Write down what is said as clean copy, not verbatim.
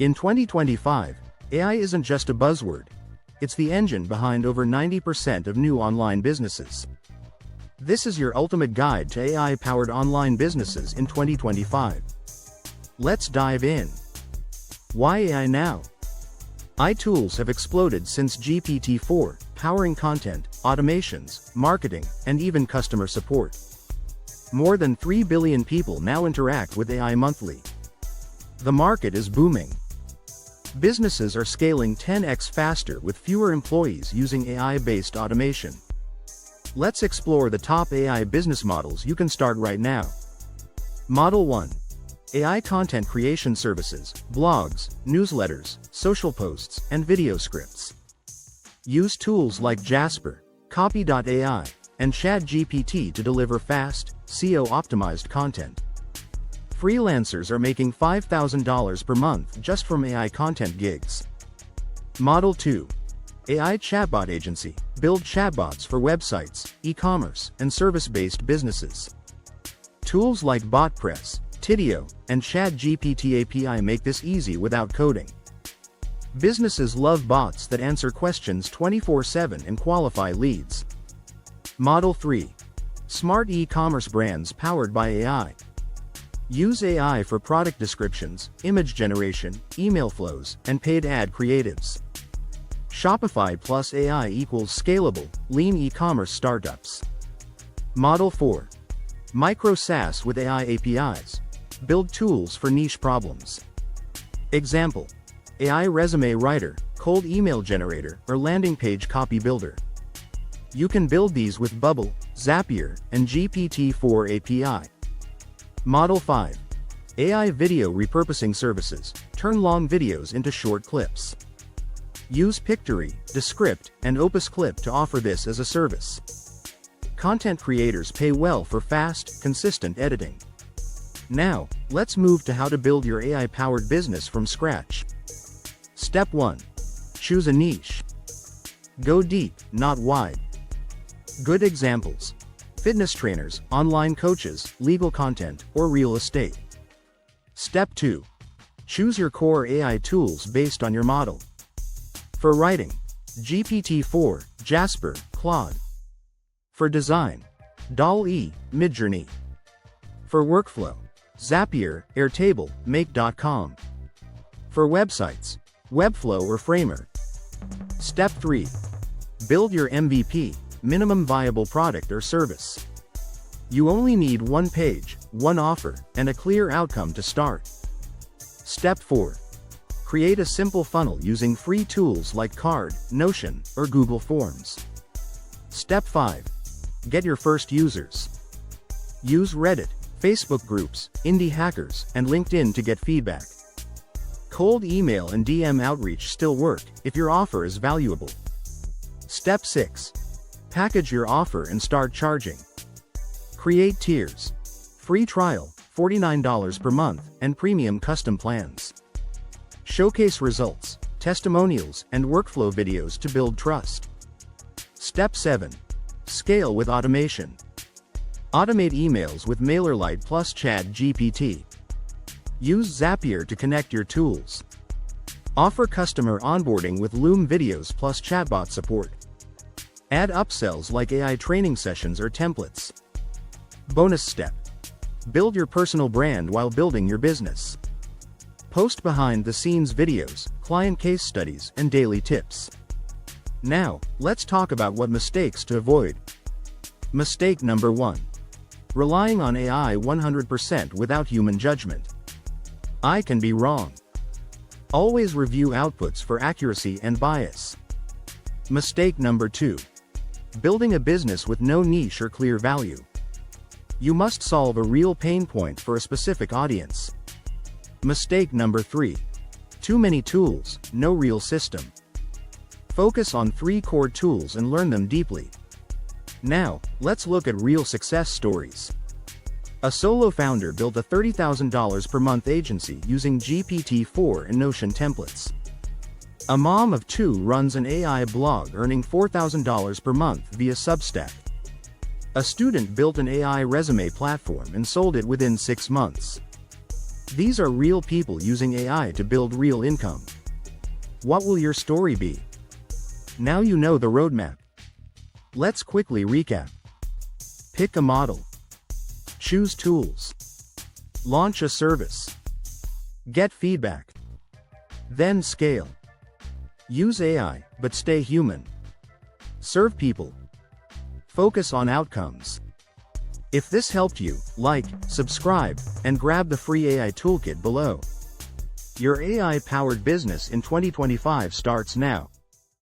In 2025, AI isn't just a buzzword. It's the engine behind over 90% of new online businesses. This is your ultimate guide to AI-powered online businesses in 2025. Let's dive in. Why AI now? AI tools have exploded since GPT-4, powering content, automations, marketing, and even customer support. More than 3 billion people now interact with AI monthly. The market is booming. Businesses are scaling 10x faster with fewer employees using AI-based automation. Let's explore the top AI business models you can start right now. Model 1. AI content creation services, blogs, newsletters, social posts, and video scripts. Use tools like Jasper, Copy.ai, and ChatGPT to deliver fast, SEO-optimized content. Freelancers are making $5,000 per month just from AI content gigs. Model 2. AI chatbot agency. Build chatbots for websites, e-commerce, and service-based businesses. Tools like BotPress, Tidio, and ChatGPT API make this easy without coding. Businesses love bots that answer questions 24/7 and qualify leads. Model 3. Smart e-commerce brands powered by AI. Use AI for product descriptions, image generation, email flows, and paid ad creatives. Shopify plus AI equals scalable, lean e-commerce startups. Model 4. Micro SaaS with AI APIs. Build tools for niche problems. Example: AI resume writer, cold email generator, or landing page copy builder. You can build these with Bubble, Zapier, and GPT-4 API. Model 5. AI video repurposing services. Turn long videos into short clips. Use Pictory, Descript, and Opus Clip to offer this as a service. Content creators pay well for fast, consistent editing. Now, let's move to how to build your AI-powered business from scratch. Step 1. Choose a niche. Go deep, not wide. Good examples: fitness trainers, online coaches, legal content, or real estate. Step 2. Choose your core AI tools based on your model. For writing, GPT-4, Jasper, Claude. For design, DALL-E, Midjourney. For workflow, Zapier, Airtable, Make.com. For websites, Webflow or Framer. Step 3. Build your MVP, minimum viable product or service. You only need one page, one offer, and a clear outcome to start. Step 4. Create a simple funnel using free tools like Card, Notion, or Google Forms. Step 5. Get your first users. Use Reddit, Facebook groups, indie hackers, and LinkedIn to get feedback. Cold email and DM outreach still work if your offer is valuable. Step 6. Package your offer and start charging. Create tiers. Free trial, $49 per month, and premium custom plans. Showcase results, testimonials, and workflow videos to build trust. Step 7. Scale with automation. Automate emails with MailerLite plus ChatGPT. Use Zapier to connect your tools. Offer customer onboarding with Loom videos plus chatbot support. Add upsells like AI training sessions or templates. Bonus step. Build your personal brand while building your business. Post behind-the-scenes videos, client case studies, and daily tips. Now, let's talk about what mistakes to avoid. Mistake number 1. Relying on AI 100% without human judgment. I can be wrong. Always review outputs for accuracy and bias. Mistake number 2. Building a business with no niche or clear value. You must solve a real pain point for a specific audience. Mistake number 3. Too many tools, no real system. Focus on 3 core tools and learn them deeply. Now, let's look at real success stories. A solo founder built a $30,000 per month agency using GPT-4 and Notion templates. A mom of 2 runs an AI blog earning $4,000 per month via Substack. A student built an AI resume platform and sold it within 6 months. These are real people using AI to build real income. What will your story be? Now you know the roadmap. Let's quickly recap. Pick a model. Choose tools. Launch a service. Get feedback. Then scale. Use AI, but stay human. Serve people. Focus on outcomes. If this helped you, like, subscribe, and grab the free AI toolkit below. Your AI-powered business in 2025 starts now.